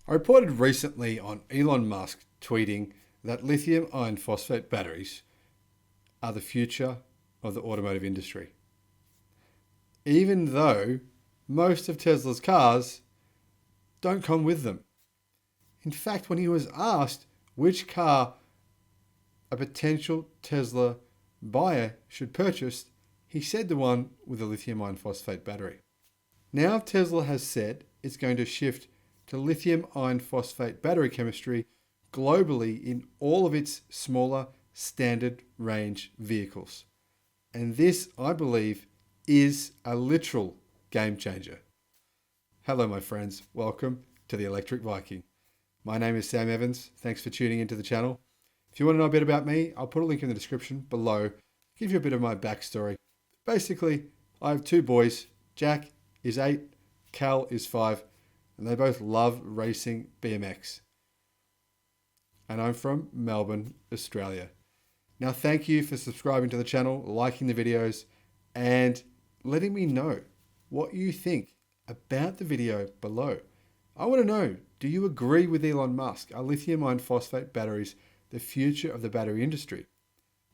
I reported recently on Elon Musk tweeting that lithium iron phosphate batteries are the future of the automotive industry. Even though most of Tesla's cars don't come with them. In fact, when he was asked which car a potential Tesla buyer should purchase, he said the one with a lithium iron phosphate battery. Now Tesla has said it's going to shift to lithium iron phosphate battery chemistry globally in all of its smaller standard range vehicles. And this, I believe, is a literal game changer. Hello, my friends. Welcome to the Electric Viking. My name is Sam Evans. Thanks for tuning into the channel. If you want to know a bit about me, I'll put a link in the description below. Give you a bit of my backstory. Basically, I have two boys. Jack is 8, Cal is 5, and they both love racing BMX. And I'm from Melbourne, Australia. Now, thank you for subscribing to the channel, liking the videos, and letting me know what you think about the video below. I want to know, do you agree with Elon Musk? Are lithium iron phosphate batteries the future of the battery industry?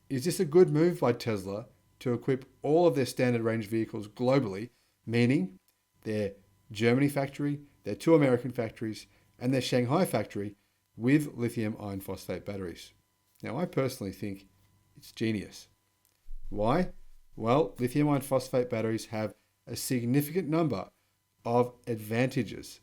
Is this a good move by Tesla to equip all of their standard range vehicles globally, meaning their Germany factory, their 2 American factories, and their Shanghai factory with lithium iron phosphate batteries? Now, I personally think it's genius. Why? Well, lithium iron phosphate batteries have a significant number of advantages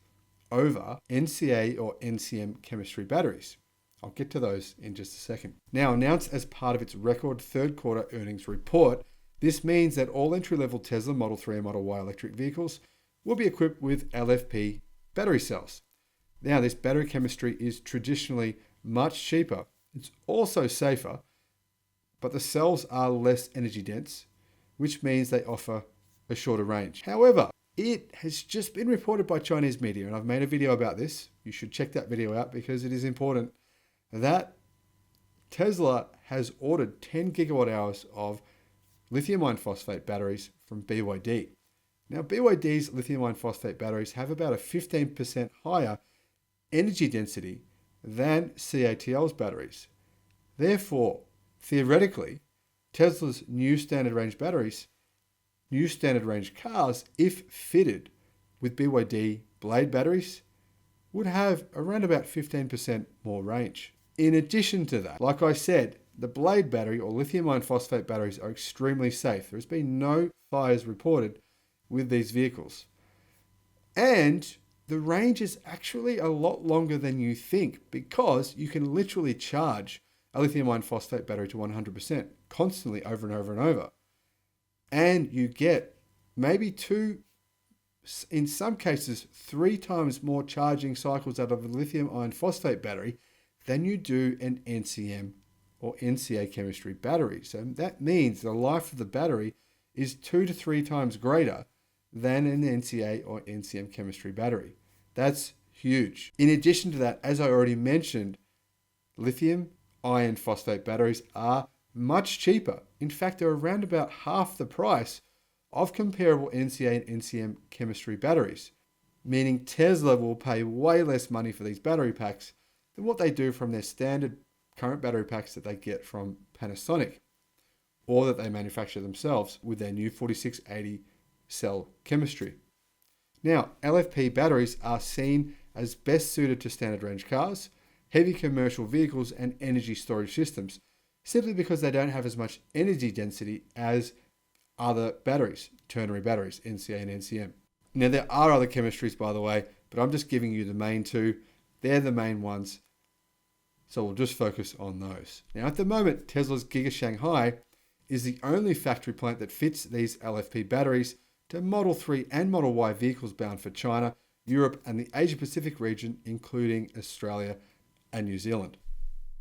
over NCA or NCM chemistry batteries. I'll get to those in just a second. Now, announced as part of its record third quarter earnings report, this means that all entry-level Tesla Model 3 and Model Y electric vehicles will be equipped with LFP battery cells. Now, this battery chemistry is traditionally much cheaper. It's also safer, but the cells are less energy dense, which means they offer a shorter range. However, it has just been reported by Chinese media, and I've made a video about this. You should check that video out because it is important, that Tesla has ordered 10 gigawatt hours of lithium iron phosphate batteries from BYD. Now, BYD's lithium iron phosphate batteries have about a 15% higher energy density than CATL's batteries. Therefore, theoretically, Tesla's new standard range batteries, new standard range cars, if fitted with BYD blade batteries, would have around about 15% more range. In addition to that, like I said, the blade battery or lithium iron phosphate batteries are extremely safe. There's been no fires reported with these vehicles. And the range is actually a lot longer than you think, because you can literally charge a lithium iron phosphate battery to 100% constantly over and over and over. And you get maybe 2, in some cases 3 times more charging cycles out of a lithium iron phosphate battery than you do an NCM or NCA chemistry battery. So that means the life of the battery is 2 to 3 times greater than an NCA or NCM chemistry battery. That's huge. In addition to that, as I already mentioned, lithium iron phosphate batteries are much cheaper. In fact, they're around about half the price of comparable NCA and NCM chemistry batteries, meaning Tesla will pay way less money for these battery packs than what they do from their standard current battery packs that they get from Panasonic, or that they manufacture themselves with their new 4680 cell chemistry. Now, LFP batteries are seen as best suited to standard range cars, heavy commercial vehicles, and energy storage systems, simply because they don't have as much energy density as other batteries, ternary batteries, NCA and NCM. Now, there are other chemistries, by the way, but I'm just giving you the main 2. They're the main ones, so we'll just focus on those. Now, at the moment, Tesla's GIga Shanghai is the only factory plant that fits these LFP batteries to Model 3 and Model Y vehicles bound for China, Europe, and the Asia Pacific region, including Australia and New Zealand.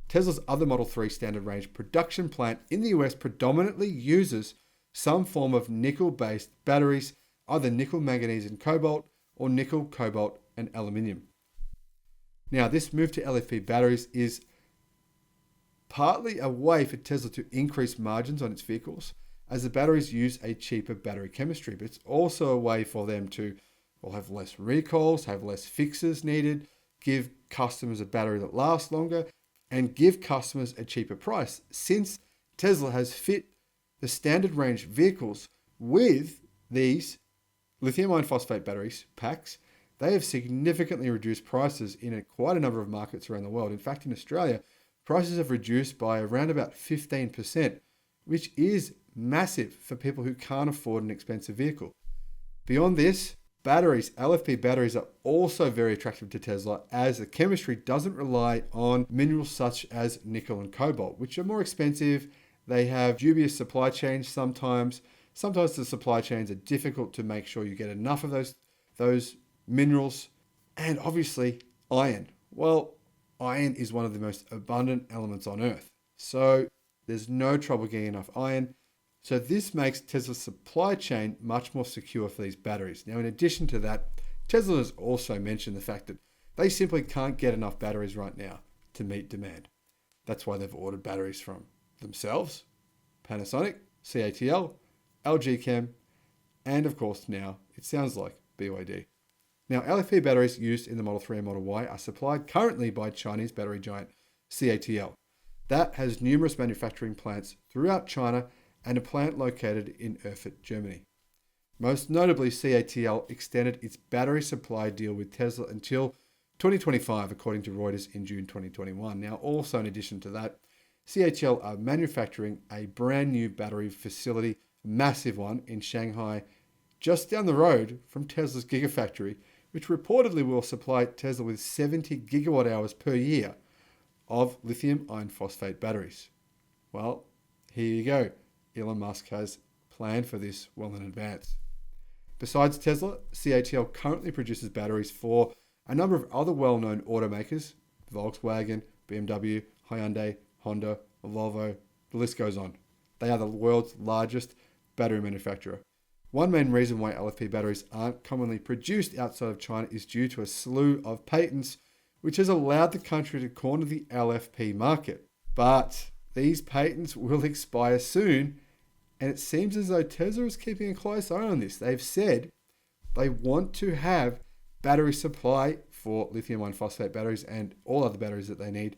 Tesla's other Model 3 standard range production plant in the US predominantly uses some form of nickel-based batteries, either nickel, manganese, and cobalt, or nickel, cobalt, and aluminium. Now, this move to LFP batteries is partly a way for Tesla to increase margins on its vehicles, as the batteries use a cheaper battery chemistry, but it's also a way for them to have less recalls, have less fixes needed, give customers a battery that lasts longer, and give customers a cheaper price. Since Tesla has fit the standard range vehicles with these lithium iron phosphate batteries packs, they have significantly reduced prices in quite a number of markets around the world. In fact, in Australia, prices have reduced by around about 15%, which is massive for people who can't afford an expensive vehicle. Beyond this, batteries, LFP batteries, are also very attractive to Tesla, as the chemistry doesn't rely on minerals such as nickel and cobalt, which are more expensive. They have dubious supply chains sometimes. Sometimes the supply chains are difficult to make sure you get enough of those minerals. And obviously, iron. Well, iron is one of the most abundant elements on Earth. So there's no trouble getting enough iron. So this makes Tesla's supply chain much more secure for these batteries. Now, in addition to that, Tesla has also mentioned the fact that they simply can't get enough batteries right now to meet demand. That's why they've ordered batteries from themselves, Panasonic, CATL, LG Chem, and of course now, it sounds like BYD. Now, LFP batteries used in the Model 3 and Model Y are supplied currently by Chinese battery giant CATL. That has numerous manufacturing plants throughout China and a plant located in Erfurt, Germany. Most notably, CATL extended its battery supply deal with Tesla until 2025, according to Reuters in June 2021. Now, also in addition to that, CATL are manufacturing a brand new battery facility, a massive one in Shanghai, just down the road from Tesla's Gigafactory, which reportedly will supply Tesla with 70 gigawatt hours per year of lithium iron phosphate batteries. Well, here you go. Elon Musk has planned for this well in advance. Besides Tesla, CATL currently produces batteries for a number of other well-known automakers: Volkswagen, BMW, Hyundai, Honda, Volvo, the list goes on. They are the world's largest battery manufacturer. One main reason why LFP batteries aren't commonly produced outside of China is due to a slew of patents, which has allowed the country to corner the LFP market. But these patents will expire soon, and it seems as though Tesla is keeping a close eye on this. They've said they want to have battery supply for lithium iron phosphate batteries and all other batteries that they need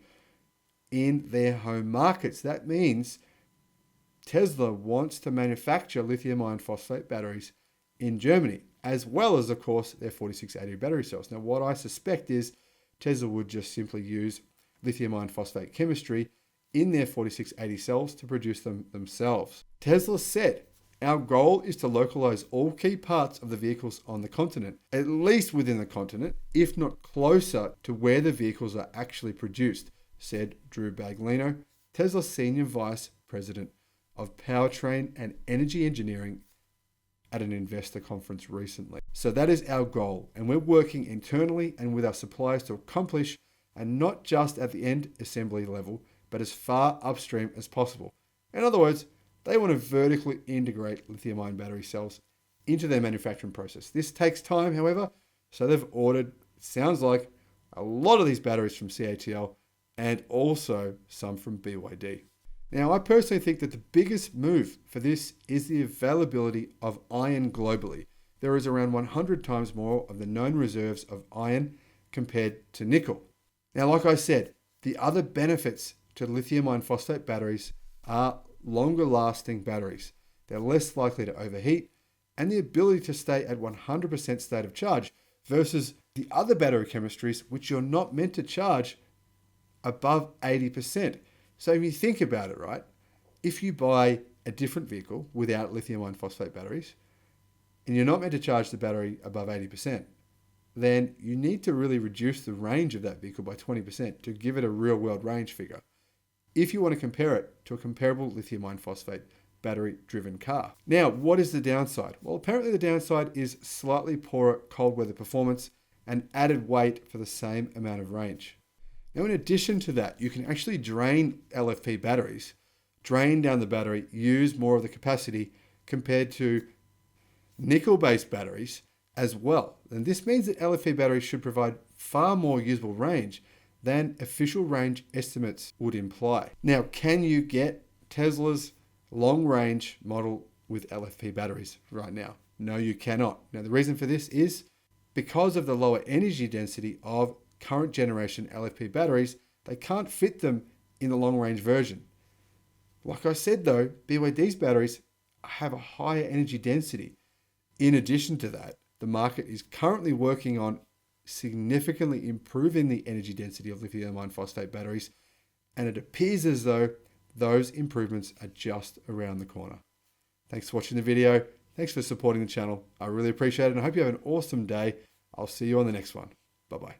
in their home markets. That means Tesla wants to manufacture lithium iron phosphate batteries in Germany, as well as, of course, their 4680 battery cells. Now, what I suspect is Tesla would just simply use lithium iron phosphate chemistry in their 4680 cells to produce them themselves. Tesla said, "Our goal is to localize all key parts of the vehicles on the continent, at least within the continent, if not closer to where the vehicles are actually produced," said Drew Baglino, Tesla's Senior Vice President of Powertrain and Energy Engineering, at an investor conference recently. So that is our goal, and we're working internally and with our suppliers to accomplish, and not just at the end assembly level, but as far upstream as possible. In other words, they want to vertically integrate lithium-ion battery cells into their manufacturing process. This takes time, however, so they've ordered, it sounds like, a lot of these batteries from CATL and also some from BYD. Now, I personally think that the biggest move for this is the availability of iron globally. There is around 100 times more of the known reserves of iron compared to nickel. Now, like I said, the other benefits to lithium iron phosphate batteries are longer lasting batteries. They're less likely to overheat, and the ability to stay at 100% state of charge versus the other battery chemistries, which you're not meant to charge above 80%. So if you think about it, right, if you buy a different vehicle without lithium iron phosphate batteries, and you're not meant to charge the battery above 80%, then you need to really reduce the range of that vehicle by 20% to give it a real world range figure, if you want to compare it to a comparable lithium iron phosphate battery driven car. Now, what is the downside? Well, apparently the downside is slightly poorer cold weather performance and added weight for the same amount of range. Now, in addition to that, you can actually drain LFP batteries, drain down the battery, use more of the capacity compared to nickel-based batteries as well. And this means that LFP batteries should provide far more usable range than official range estimates would imply. Now, can you get Tesla's long-range model with LFP batteries right now? No, you cannot. Now, the reason for this is because of the lower energy density of current generation LFP batteries, they can't fit them in the long range version. Like I said though, BYD's batteries have a higher energy density. In addition to that, the market is currently working on significantly improving the energy density of lithium iron phosphate batteries, and it appears as though those improvements are just around the corner. Thanks for watching the video. Thanks for supporting the channel. I really appreciate it, and I hope you have an awesome day. I'll see you on the next one. Bye-bye.